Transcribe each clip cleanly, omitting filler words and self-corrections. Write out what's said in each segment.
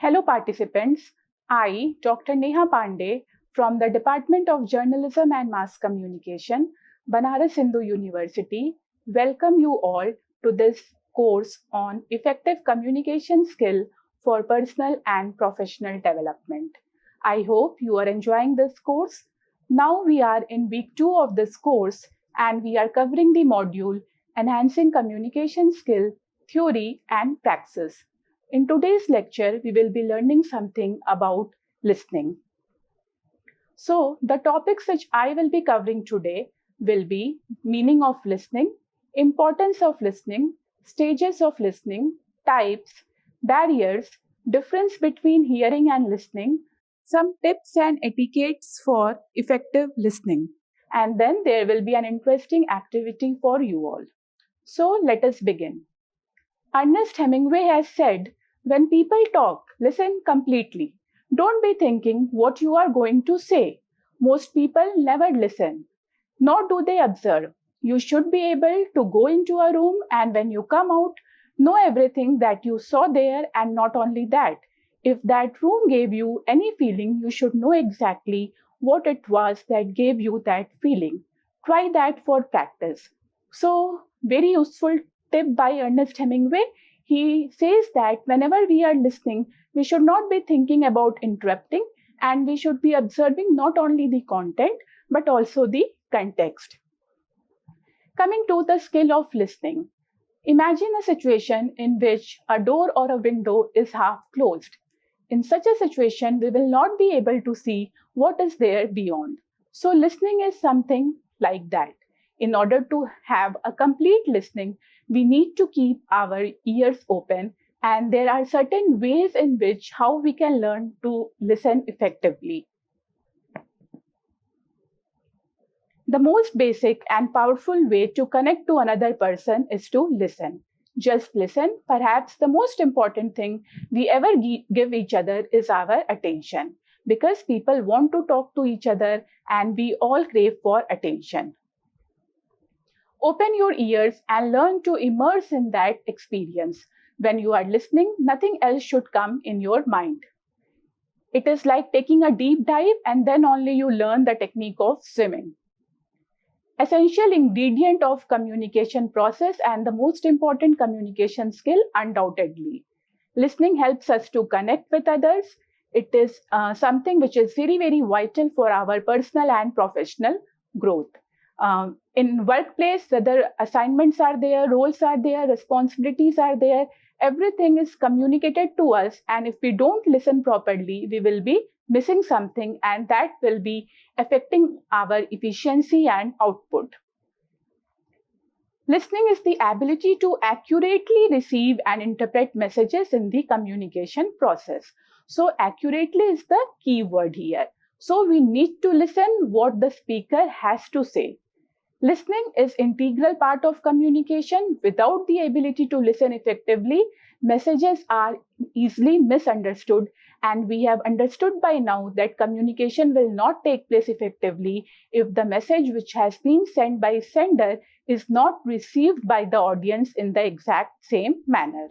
Hello participants, I, Dr. Neha Pandey from the Department of Journalism and Mass Communication, Banaras Hindu University, welcome you all to this course on effective communication skill for personal and professional development. I hope you are enjoying this course. Now we are in week 2 of this course and we are covering the module Enhancing Communication Skill, Theory and Praxis. In today's lecture, we will be learning something about listening. So, the topics which I will be covering today will be meaning of listening, importance of listening, stages of listening, types, barriers, difference between hearing and listening, some tips and etiquettes for effective listening. And then there will be an interesting activity for you all. So, let us begin. Ernest Hemingway has said, when people talk, listen completely. Don't be thinking what you are going to say. Most people never listen, nor do they observe. You should be able to go into a room and when you come out, know everything that you saw there, and not only that. If that room gave you any feeling, you should know exactly what it was that gave you that feeling. Try that for practice. So, very useful tip by Ernest Hemingway. He says that whenever we are listening, we should not be thinking about interrupting and we should be observing not only the content but also the context. Coming to the skill of listening. Imagine a situation in which a door or a window is half closed. In such a situation, we will not be able to see what is there beyond. So, listening is something like that. In order to have a complete listening, we need to keep our ears open, and there are certain ways in which how we can learn to listen effectively. The most basic and powerful way to connect to another person is to listen. Just listen. Perhaps the most important thing we ever give each other is our attention, because people want to talk to each other and we all crave for attention. Open your ears and learn to immerse in that experience. When you are listening, nothing else should come in your mind. It is like taking a deep dive and then only you learn the technique of swimming. Essential ingredient of communication process and the most important communication skill undoubtedly. Listening helps us to connect with others. It is something which is very, very vital for our personal and professional growth. In workplace, whether assignments are there, roles are there, responsibilities are there, everything is communicated to us, and if we don't listen properly, we will be missing something, and that will be affecting our efficiency and output. Listening is the ability to accurately receive and interpret messages in the communication process. So accurately is the key word here. So we need to listen what the speaker has to say. Listening is integral part of communication. Without the ability to listen effectively, messages are easily misunderstood, and we have understood by now that communication will not take place effectively if the message which has been sent by sender is not received by the audience in the exact same manner.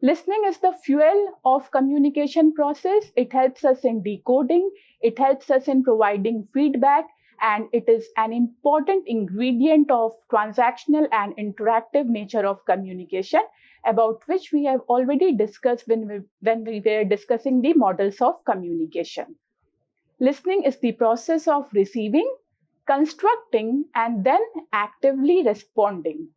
Listening is the fuel of communication process. It helps us in decoding, it helps us in providing feedback, and it is an important ingredient of transactional and interactive nature of communication, about which we have already discussed when we were discussing the models of communication. Listening is the process of receiving, constructing, and then actively responding.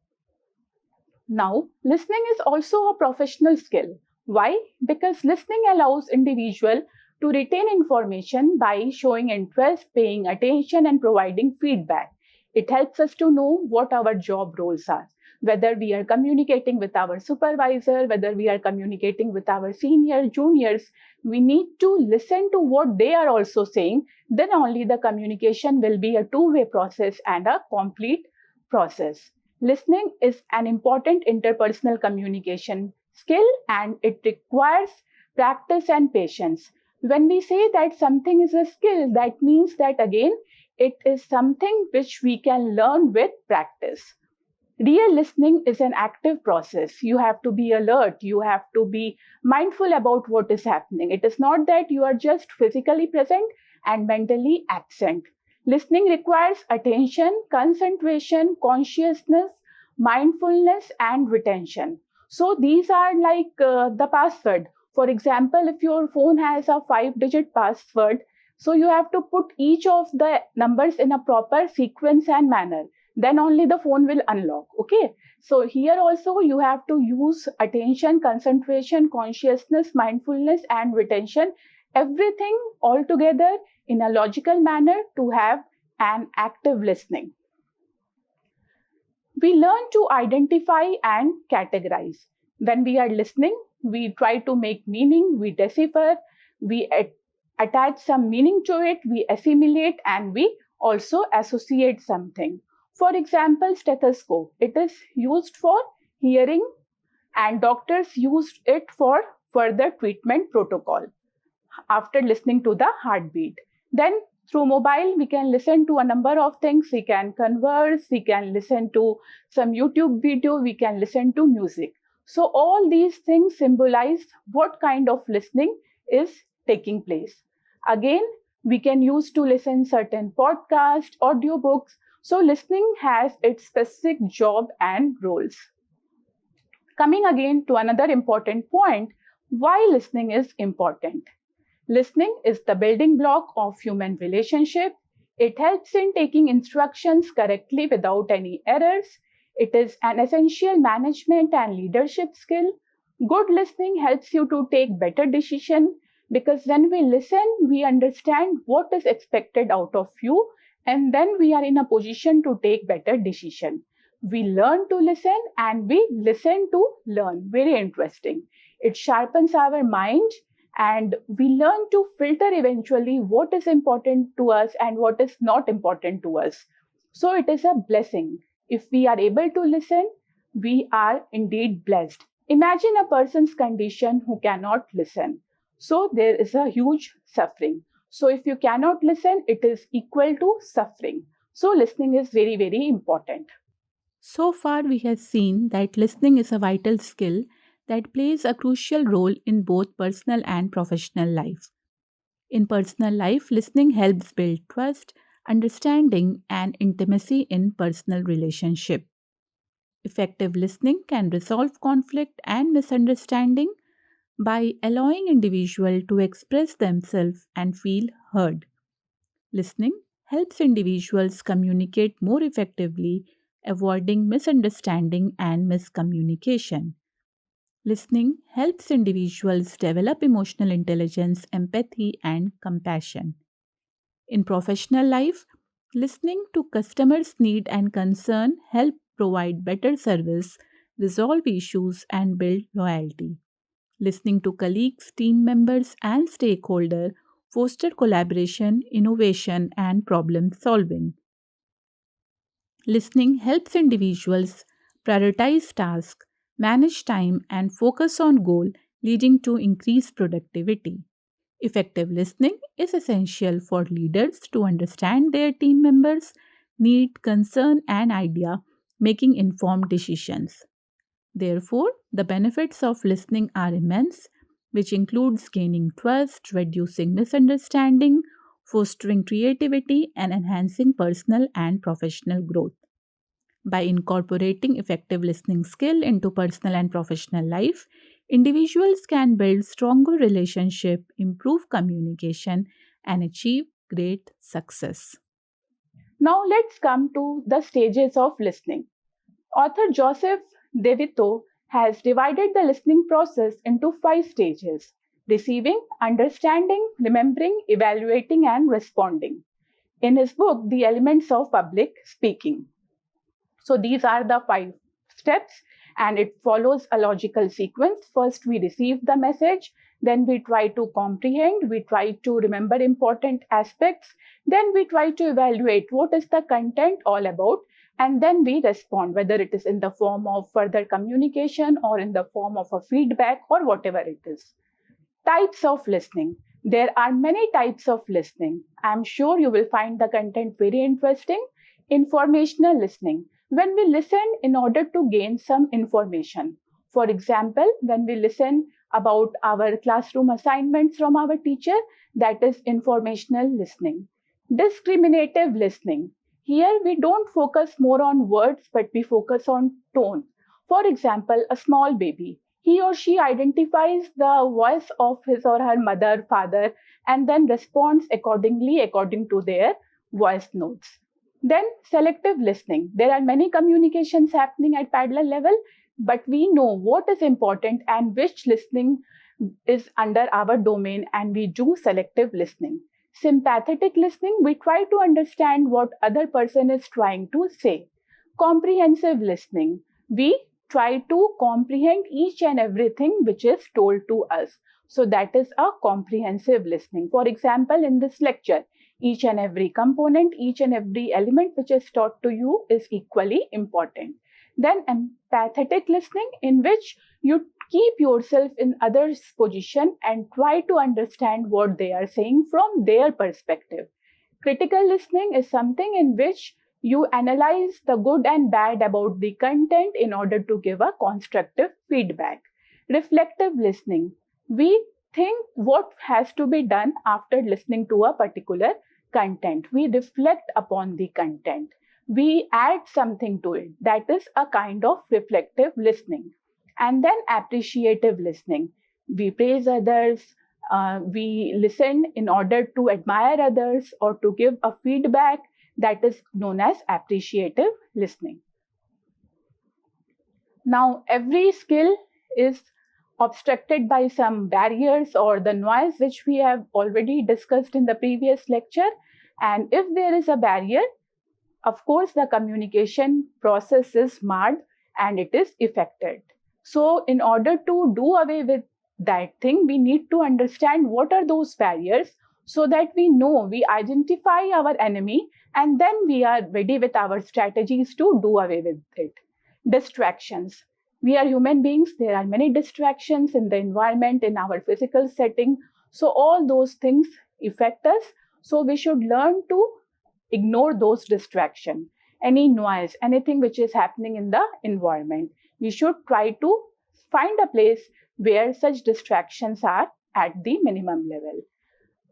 Now, listening is also a professional skill. Why? Because listening allows individual to retain information by showing interest, paying attention, and providing feedback. It helps us to know what our job roles are, whether we are communicating with our supervisor, whether we are communicating with our senior, juniors. We need to listen to what they are also saying. Then only the communication will be a two-way process and a complete process. Listening is an important interpersonal communication skill, and it requires practice and patience. When we say that something is a skill, that means that again, it is something which we can learn with practice. Real listening is an active process. You have to be alert. You have to be mindful about what is happening. It is not that you are just physically present and mentally absent. Listening requires attention, concentration, consciousness, mindfulness, and retention. So these are like the password. For example, if your phone has a 5-digit password, so you have to put each of the numbers in a proper sequence and manner, then only the phone will unlock. Okay, so here also you have to use attention, concentration, consciousness, mindfulness, and retention, everything all together in a logical manner to have an active listening. We learn to identify and categorize. When we are listening, we try to make meaning, we decipher, we attach some meaning to it, we assimilate, and we also associate something. For example, stethoscope. It is used for hearing, and doctors use it for further treatment protocol after listening to the heartbeat. Then through mobile, we can listen to a number of things. We can converse, we can listen to some YouTube video, we can listen to music. So all these things symbolize what kind of listening is taking place. Again, we can use to listen certain podcasts, audiobooks. So listening has its specific job and roles. Coming again to another important point, why listening is important. Listening is the building block of human relationship. It helps in taking instructions correctly without any errors. It is an essential management and leadership skill. Good listening helps you to take better decision, because when we listen, we understand what is expected out of you, and then we are in a position to take better decision. We learn to listen and we listen to learn. Very interesting. It sharpens our mind, and we learn to filter eventually what is important to us and what is not important to us. So it is a blessing. If we are able to listen, we are indeed blessed. Imagine a person's condition who cannot listen. So there is a huge suffering. So if you cannot listen, it is equal to suffering. So listening is very, very important. So far, we have seen that listening is a vital skill that plays a crucial role in both personal and professional life. In personal life, listening helps build trust, understanding, and intimacy in personal relationship. Effective listening can resolve conflict and misunderstanding by allowing individuals to express themselves and feel heard. Listening helps individuals communicate more effectively, avoiding misunderstanding and miscommunication. Listening helps individuals develop emotional intelligence, empathy, and compassion. In professional life, listening to customers' need and concern help provide better service, resolve issues, and build loyalty. Listening to colleagues, team members, and stakeholders foster collaboration, innovation, and problem solving. Listening helps individuals prioritize tasks, manage time, and focus on goal, leading to increased productivity. Effective listening is essential for leaders to understand their team members' need, concern, and idea, making informed decisions. Therefore, the benefits of listening are immense, which includes gaining trust, reducing misunderstanding, fostering creativity, and enhancing personal and professional growth. By incorporating effective listening skill into personal and professional life, individuals can build stronger relationship, improve communication, and achieve great success. Now let's come to the stages of listening. Author Joseph DeVito has divided the listening process into 5 stages: receiving, understanding, remembering, evaluating, and responding. In his book, The Elements of Public Speaking. So these are the 5 steps, and it follows a logical sequence. First, we receive the message, then we try to comprehend, we try to remember important aspects, then we try to evaluate what is the content all about, and then we respond, whether it is in the form of further communication or in the form of a feedback or whatever it is. Types of listening. There are many types of listening. I'm sure you will find the content very interesting. Informational listening. when we listen in order to gain some information. For example, when we listen about our classroom assignments from our teacher, that is informational listening. Discriminative listening. Here we don't focus more on words, but we focus on tone. For example, a small baby. He or she identifies the voice of his or her mother, father, and then responds accordingly according to their voice notes. Then selective listening. There are many communications happening at parallel level, but we know what is important and which listening is under our domain, and we do selective listening. Sympathetic listening, we try to understand what other person is trying to say. Comprehensive listening, we try to comprehend each and everything which is told to us. So that is a comprehensive listening. For example, in this lecture, each and every component, each and every element which is taught to you is equally important. Then empathetic listening, in which you keep yourself in others' position and try to understand what they are saying from their perspective. Critical listening is something in which you analyze the good and bad about the content in order to give a constructive feedback. Reflective listening. We think what has to be done after listening to a particular content. We reflect upon the content. We add something to it. That is a kind of reflective listening. And then appreciative listening. We praise others, we listen in order to admire others or to give a feedback, that is known as appreciative listening. Now, every skill is obstructed by some barriers or the noise which we have already discussed in the previous lecture. And if there is a barrier, of course, the communication process is marred and it is affected. So, in order to do away with that thing, we need to understand what are those barriers so that we know, we identify our enemy, and then we are ready with our strategies to do away with it. Distractions. We are human beings. There are many distractions in the environment, in our physical setting. So all those things affect us. So we should learn to ignore those distractions. Any noise, anything which is happening in the environment, we should try to find a place where such distractions are at the minimum level.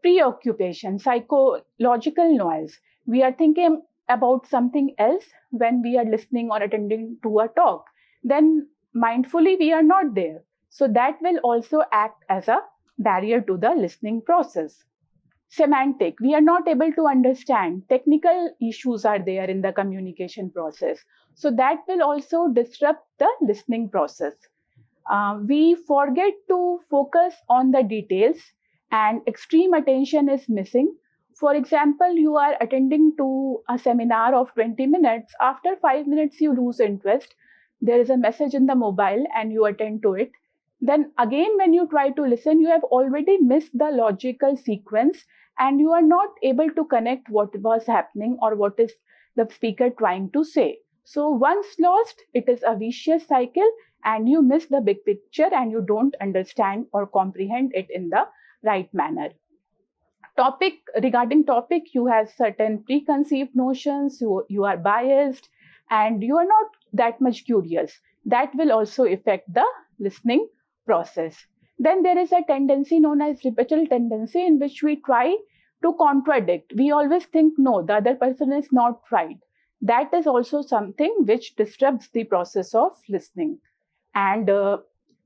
Preoccupation, psychological noise. We are thinking about something else when we are listening or attending to a talk. Then mindfully we are not there. So that will also act as a barrier to the listening process. Semantic, we are not able to understand. Technical issues are there in the communication process. So that will also disrupt the listening process. We forget to focus on the details and extreme attention is missing. For example, you are attending to a seminar of 20 minutes. After 5 minutes, you lose interest. There is a message in the mobile and you attend to it. Then again, when you try to listen, you have already missed the logical sequence and you are not able to connect what was happening or what is the speaker trying to say. So once lost, it is a vicious cycle and you miss the big picture and you don't understand or comprehend it in the right manner. Regarding topic, you have certain preconceived notions, you are biased and you are not that much curious. That will also affect the listening process. Then there is a tendency known as rebuttal tendency in which we try to contradict. We always think, no, the other person is not right. That is also something which disrupts the process of listening. And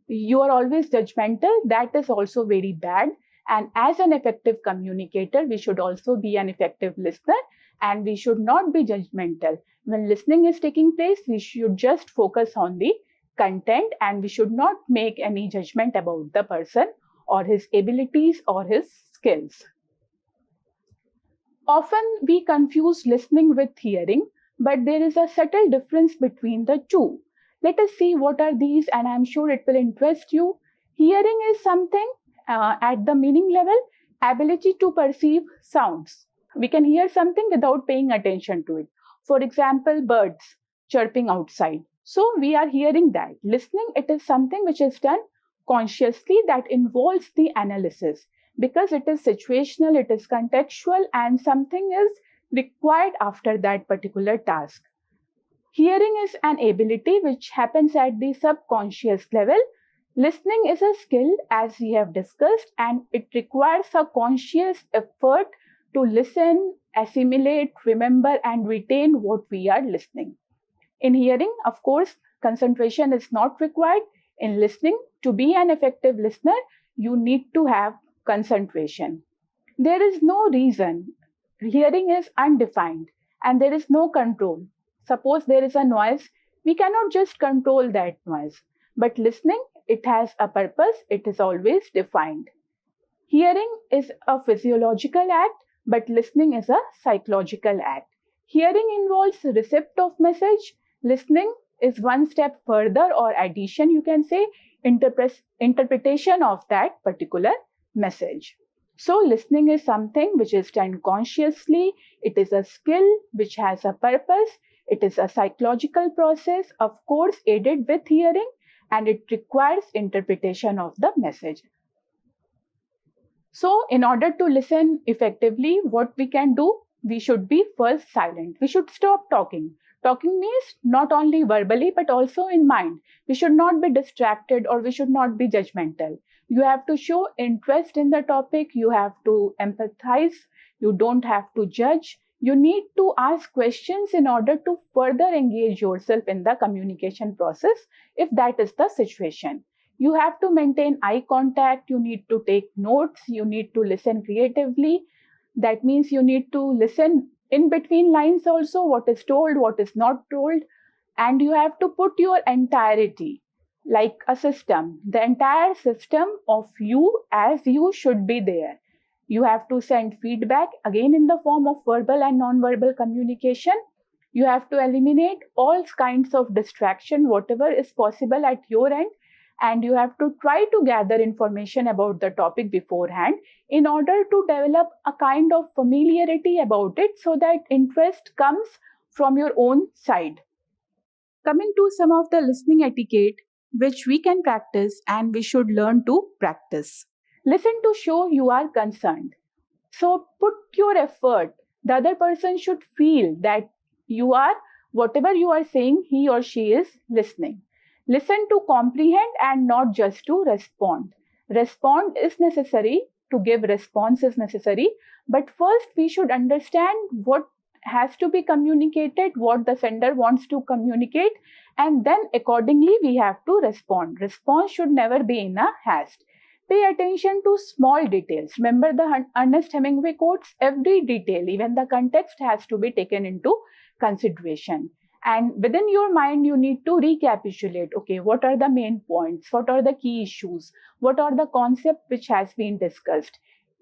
you are always judgmental. That is also very bad. And as an effective communicator, we should also be an effective listener and we should not be judgmental. When listening is taking place, we should just focus on the content and we should not make any judgment about the person or his abilities or his skills. Often we confuse listening with hearing, but there is a subtle difference between the two. Let us see what are these, and I'm sure it will interest you. Hearing is something at the meaning level, ability to perceive sounds. We can hear something without paying attention to it. For example, birds chirping outside. So we are hearing that. Listening, it is something which is done consciously that involves the analysis because it is situational, it is contextual, and something is required after that particular task. Hearing is an ability which happens at the subconscious level. Listening is a skill, as we have discussed, and it requires a conscious effort to listen, assimilate, remember, and retain what we are listening. In hearing, of course, concentration is not required. In listening, to be an effective listener, you need to have concentration. There is no reason. Hearing is undefined and there is no control. Suppose there is a noise, we cannot just control that noise. But listening, it has a purpose, it is always defined. Hearing is a physiological act, but listening is a psychological act. Hearing involves receipt of message. Listening is one step further, or addition, you can say, interpretation of that particular message. So, listening is something which is done consciously. It is a skill which has a purpose. It is a psychological process, of course, aided with hearing, and it requires interpretation of the message. So, in order to listen effectively, what we can do, we should be first silent. We should stop talking. Talking means not only verbally but also in mind. We should not be distracted or we should not be judgmental. You have to show interest in the topic. You have to empathize. You don't have to judge. You need to ask questions in order to further engage yourself in the communication process if that is the situation. You have to maintain eye contact, you need to take notes, you need to listen creatively. That means you need to listen in between lines also, what is told, what is not told, and you have to put your entirety like a system. The entire system of you as you should be there. You have to send feedback again in the form of verbal and non-verbal communication. You have to eliminate all kinds of distraction, whatever is possible at your end, and you have to try to gather information about the topic beforehand in order to develop a kind of familiarity about it so that interest comes from your own side. Coming to some of the listening etiquette which we can practice and we should learn to practice. Listen to show you are concerned. So put your effort. The other person should feel that you are, whatever you are saying, he or she is listening. Listen to comprehend and not just to respond. Respond is necessary, to give response is necessary, but first we should understand what has to be communicated, what the sender wants to communicate, and then accordingly we have to respond. Response should never be in a haste. Pay attention to small details. Remember the Ernest Hemingway quotes, every detail, even the context, has to be taken into consideration. And within your mind, you need to recapitulate, okay, what are the main points? What are the key issues? What are the concepts which has been discussed?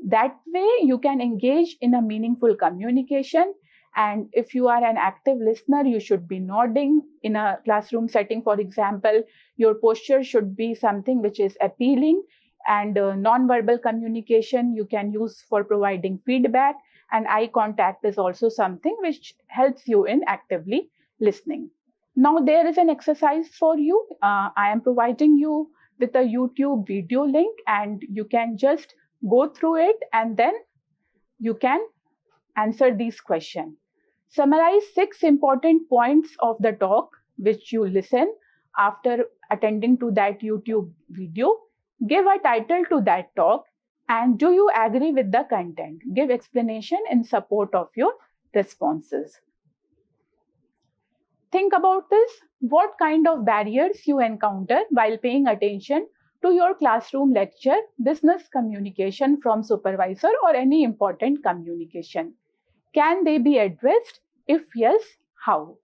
That way, you can engage in a meaningful communication. And if you are an active listener, you should be nodding in a classroom setting. For example, your posture should be something which is appealing, and non-verbal communication you can use for providing feedback, and eye contact is also something which helps you in actively listening. Now there is an exercise for you. I am providing you with a YouTube video link and you can just go through it and then you can answer these questions. Summarize 6 important points of the talk which you listen after attending to that YouTube video. Give a title to that talk and do you agree with the content? Give explanation in support of your responses. Think about this. What kind of barriers you encounter while paying attention to your classroom lecture, business communication from supervisor or any important communication? Can they be addressed? If yes, how?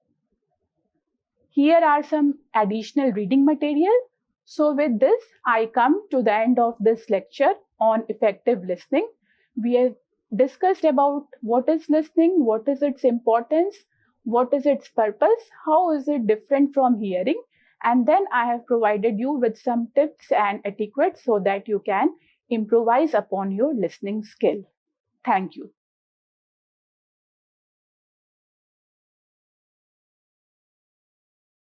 Here are some additional reading material. So with this, I come to the end of this lecture on effective listening. We have discussed about what is listening, what is its importance, what is its purpose, how is it different from hearing, and then I have provided you with some tips and etiquette so that you can improvise upon your listening skill. Thank you.